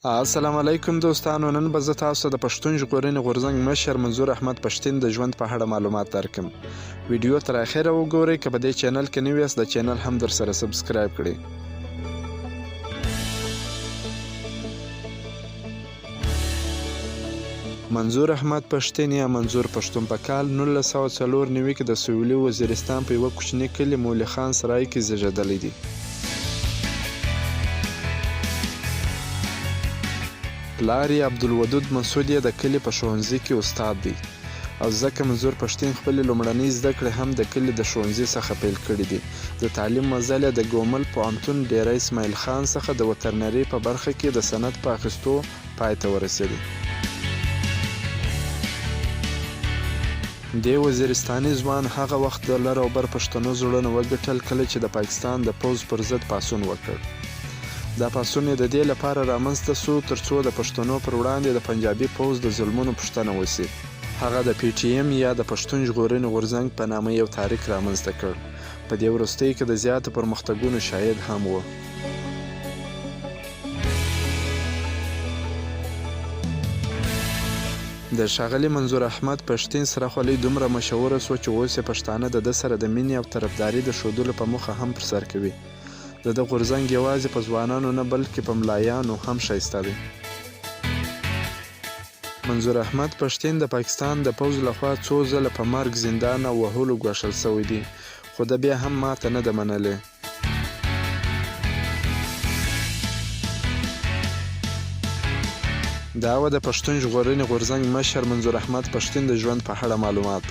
السلام علیکم دوستانو. نن به زه تاسو ته د پښتون ژغورنې غورځنګ مشر منظور احمد پښتین د ژوند په اړه معلومات درکړم. ویډیو تر اخره وګورئ. که په دې چینل کې نوي یاست د چینل هم درسره سبسکرایب کړئ. منظور احمد پښتین یا منظور پښتون په کال 1994 کې د سویلي وزیرستان په یوه کوچني کلي مولي خان سرای کې زیږېدلی دی. پلار یې عبدالودود مسعود یې د کلي په ښوونځي کې استاد دی او ځکه منظور پښتین خپلې لومړنۍ زده کړې هم د کلي د ښوونځي څخه پیل کړي دي. د تعلیم مزل یې د ګومل پوهنتون ډیری اسماعیل خان څخه د وترنرۍ په برخه کې د سند په اخیستو پای ته ورسېدی. دې وزیرستاني ځوان هغه وخت د لر او بر پښتنو زړونه وګټل کله چې د پاکستان د پوځ پر ضد پاڅون وکړ. دا پاڅون یې د دې لپاره رامنځته سو ترڅو د پښتنو پر وړاندې د پنجابي پوځ د ظلمونو پوښتنه وشي. هغه د پی ټي ایم یا د پښتون ژغورنې غورځنګ په نامه یو تحریک رامنځته کړ. په دې وروستیو کې د زیاتو پرمختګونو شاهد هم و. د ښاغلي منظور احمد پښتین سره خولۍ دومره مشهوره سوه چې اوس یې پښتانه د ده سره د مینې او طرفداري د ښودلو په موخه هم پر سر کوي. د ده غورځنګ یوازې په ځوانانو نه بلکې په ملایانو هم ښایسته دی. منظور احمد پښتین د پاکستان د پوځ لخوا څو ځله په مرګ زندان او وهلو ګواښل شوی دی، خو ده بیا هم ماته نه ده منلې. دا و د پښتون ژغورنې غورځنګ مشر منظور احمد پښتین د ژوند په اړه معلومات.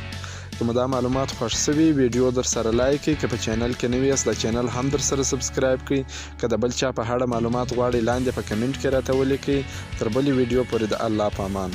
که مو دا معلومات خوښ شوي ویډیو در سره لایک کړئ. که په چینل کې نوي یاست د چینل هم در سره سبسکرایب کړئ. که د بل چا په اړه معلومات غواړئ لاندې په کمنټ کې راته ولیکئ. تر بلې ویډیو پورې د الله په امان.